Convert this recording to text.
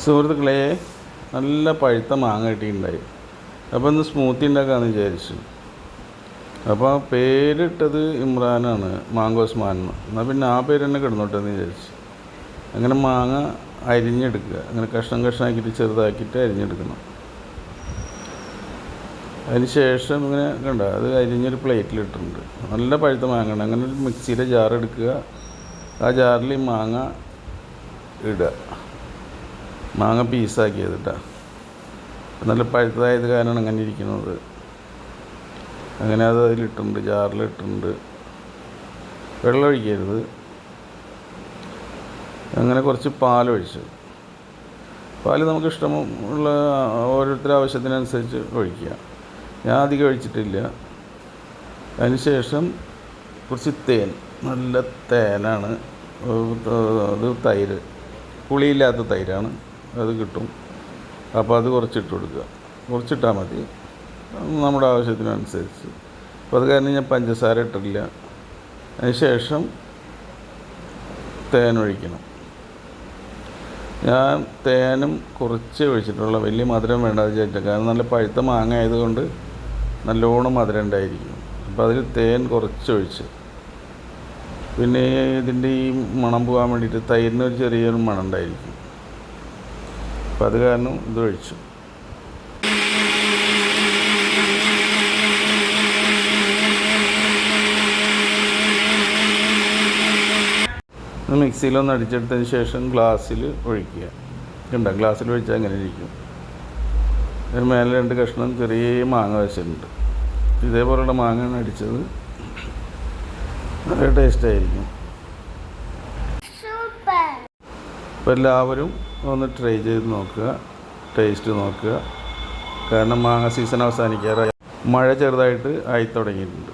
സുഹൃത്തുക്കളെ, നല്ല പഴുത്ത മാങ്ങ കിട്ടിയിട്ടുണ്ടായി. അപ്പോൾ ഇന്ന് സ്മൂത്തി ഉണ്ടാക്കാമെന്ന് വിചാരിച്ചു. അപ്പോൾ പേരിട്ടത് ഇമ്രാനാണ്, മാങ്കോസ്മാൻ. എന്നാൽ പിന്നെ ആ പേര് തന്നെ കിടന്നോട്ടെ എന്ന് വിചാരിച്ചു. അങ്ങനെ മാങ്ങ അരിഞ്ഞെടുക്കുക. അങ്ങനെ കഷ്ണം കഷ്ണമാക്കിയിട്ട് ചെറുതാക്കിയിട്ട് അരിഞ്ഞെടുക്കണം. അതിന് ശേഷം ഇങ്ങനെ കണ്ട അത് അരിഞ്ഞൊരു പ്ലേറ്റിലിട്ടിട്ടുണ്ട്. നല്ല പഴുത്ത മാങ്ങ ഉണ്ട്. അങ്ങനെ ഒരു മിക്സിയുടെ ജാർ എടുക്കുക. ആ ജാറിൽ ഈ മാങ്ങ ഇടുക. മാങ്ങ പീസാക്കിയത് കേട്ടോ. നല്ല പഴുത്തതായത് കാരണമാണ് അങ്ങനെ ഇരിക്കുന്നത്. അങ്ങനെ അത് അതിലിട്ടുണ്ട്, ജാറിലിട്ടുണ്ട്. വെള്ളം ഒഴിക്കരുത്. അങ്ങനെ കുറച്ച് പാലൊഴിച്ചു. പാല് നമുക്ക് ഇഷ്ടമുള്ള ഓരോരുത്തരുടെ ആവശ്യത്തിനനുസരിച്ച് ഒഴിക്കുക. ഞാൻ അധികം ഒഴിച്ചിട്ടില്ല. അതിന് ശേഷം കുറച്ച് തേൻ, നല്ല തേനാണ്. അത് തൈര്, പുളിയില്ലാത്ത തൈരാണ്, അത് കിട്ടും. അപ്പോൾ അത് കുറച്ചിട്ട് കൊടുക്കുക. കുറച്ചിട്ടാൽ മതി, നമ്മുടെ ആവശ്യത്തിനനുസരിച്ച്. അപ്പോൾ അത് കാരണം ഞാൻ പഞ്ചസാര ഇട്ടില്ല. അതിന് ശേഷം തേൻ ഒഴിക്കണം. ഞാൻ തേനും കുറച്ച് ഒഴിച്ചിട്ടുള്ള, വലിയ മധുരം വേണ്ടാതെ വിചാരിച്ചാൽ. കാരണം നല്ല പഴുത്ത മാങ്ങ ആയതുകൊണ്ട് നല്ലോണം മധുരം ഉണ്ടായിരിക്കും. അപ്പോൾ അതിൽ തേൻ കുറച്ചൊഴിച്ച്, പിന്നെ ഇതിൻ്റെ ഈ മണം പോകാൻ വേണ്ടിയിട്ട് തൈരിന് ഒരു ചെറിയൊരു മണം ഉണ്ടായിരിക്കും. അപ്പോൾ അത് കാരണം ഇതൊഴിച്ചു. മിക്സിയിലൊന്ന് അടിച്ചെടുത്തതിന് ശേഷം ഗ്ലാസ്സിൽ ഒഴിക്കുക. കണ്ട, ഗ്ലാസ്സിൽ ഒഴിച്ചാൽ അങ്ങനെ ഇരിക്കും. അതിന് മേലെ 2 കഷ്ണം ചെറിയ മാങ്ങ വെച്ചിട്ടുണ്ട്. ഇതേപോലുള്ള മാങ്ങയാണ് അടിച്ചത്. നല്ല ടേസ്റ്റായിരിക്കും. അപ്പോൾ എല്ലാവരും ഒന്ന് ട്രൈ ചെയ്ത് നോക്കുക, ടേസ്റ്റ് നോക്കുക. കാരണം മാങ്ങ സീസൺ അവസാനിക്കാറായി, മഴ ചെറുതായിട്ട് ആയി തുടങ്ങിയിട്ടുണ്ട്.